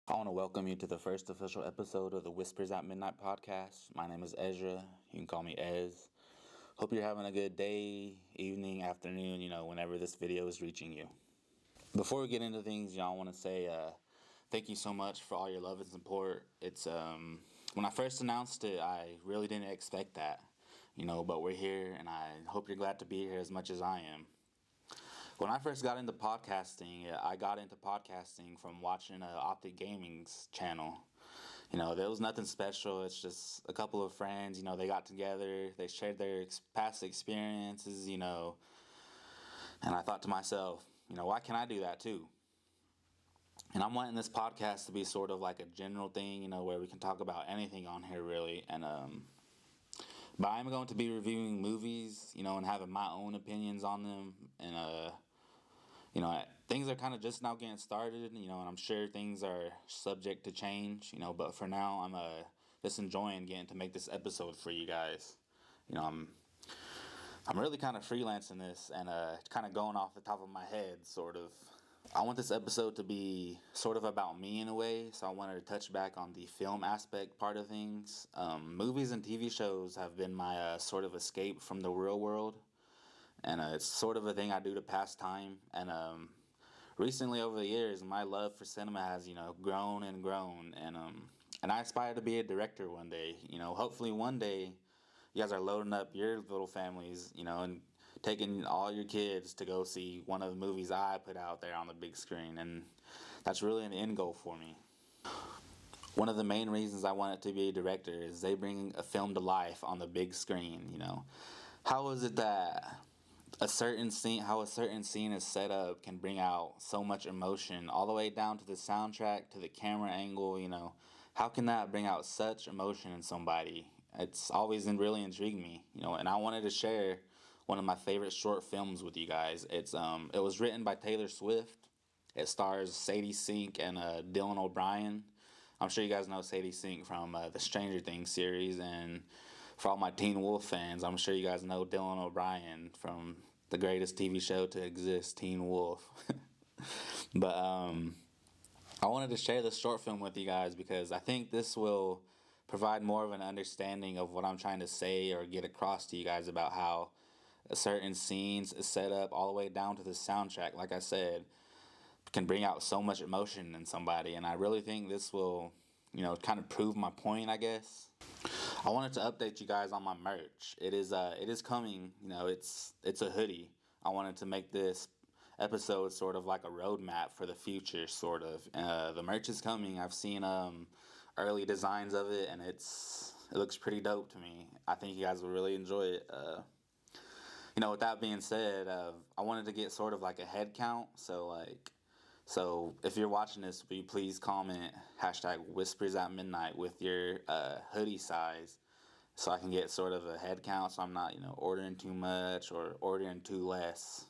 I want to welcome you to the first official episode of the Whispers at Midnight podcast. My name is Ezra. You can call me Ez. Hope you're having a good day, evening, afternoon, whenever this video is reaching you. Before we get into things, I want to say thank you so much for all your love and support. It's when I first announced it, I really didn't expect that, but we're here, and I hope you're glad to be here as much as I am. When I first got into podcasting, I got into podcasting from watching Optic Gaming's channel. There was nothing special. It's just a couple of friends, they got together, they shared their past experiences, and I thought to myself, why can't I do that too? And I'm wanting this podcast to be sort of like a general thing, where we can talk about anything on here really. But I'm going to be reviewing movies, and having my own opinions on them. Things are kind of just now getting started, and I'm sure things are subject to change, but for now, I'm just enjoying getting to make this episode for you guys. I'm really kind of freelancing this and kind of going off the top of my head, sort of. I want this episode to be sort of about me in a way, so I wanted to touch back on the film aspect part of things. Movies and TV shows have been my sort of escape from the real world, and it's sort of a thing I do to pass time. And recently, over the years, my love for cinema has grown and grown, and I aspire to be a director one day. Hopefully one day you guys are loading up your little families, and taking all your kids to go see one of the movies I put out there on the big screen, and that's really an end goal for me. One of the main reasons I want it to be a director is they bring a film to life on the big screen. How is it that a certain scene is set up can bring out so much emotion, all the way down to the soundtrack, to the camera angle? How can that bring out such emotion in somebody? It's always really intrigued me, and I wanted to share one of my favorite short films with you guys. It was written by Taylor Swift. It stars Sadie Sink and Dylan O'Brien. I'm sure you guys know Sadie Sink from the Stranger Things series, and for all my Teen Wolf fans, I'm sure you guys know Dylan O'Brien from the greatest TV show to exist, Teen Wolf. But I wanted to share this short film with you guys because I think this will provide more of an understanding of what I'm trying to say or get across to you guys about how certain scenes is set up, all the way down to the soundtrack, like I said, can bring out so much emotion in somebody. And I really think this will, kind of prove my point, I guess. I wanted to update you guys on my merch. It is coming. It's a hoodie. I wanted to make this episode sort of like a roadmap for the future, sort of. The merch is coming. I've seen early designs of it, and it looks pretty dope to me. I think you guys will really enjoy it. With that being said, I wanted to get sort of like a head count. So if you're watching this, will you please comment #Whispers at Midnight with your hoodie size, so I can get sort of a head count, so I'm not ordering too much or ordering too less.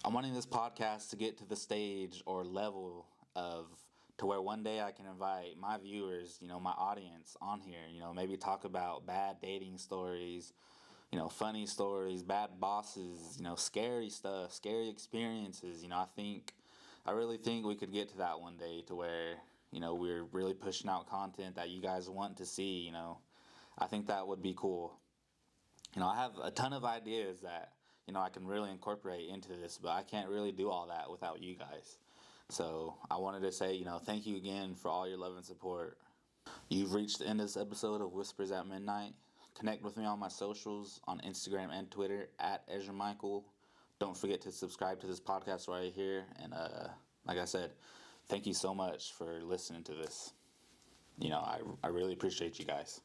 I'm wanting this podcast to get to the stage or level of to where one day I can invite my viewers, my audience on here, maybe talk about bad dating stories, funny stories, bad bosses, scary stuff, scary experiences. I really think we could get to that one day, to where, we're really pushing out content that you guys want to see. I think that would be cool. I have a ton of ideas that, I can really incorporate into this, but I can't really do all that without you guys. So I wanted to say, thank you again for all your love and support. You've reached the end of this episode of Whispers at Midnight. Connect with me on my socials on Instagram and Twitter at Ezra Michael. Don't forget to subscribe to this podcast right here. And like I said, thank you so much for listening to this. I really appreciate you guys.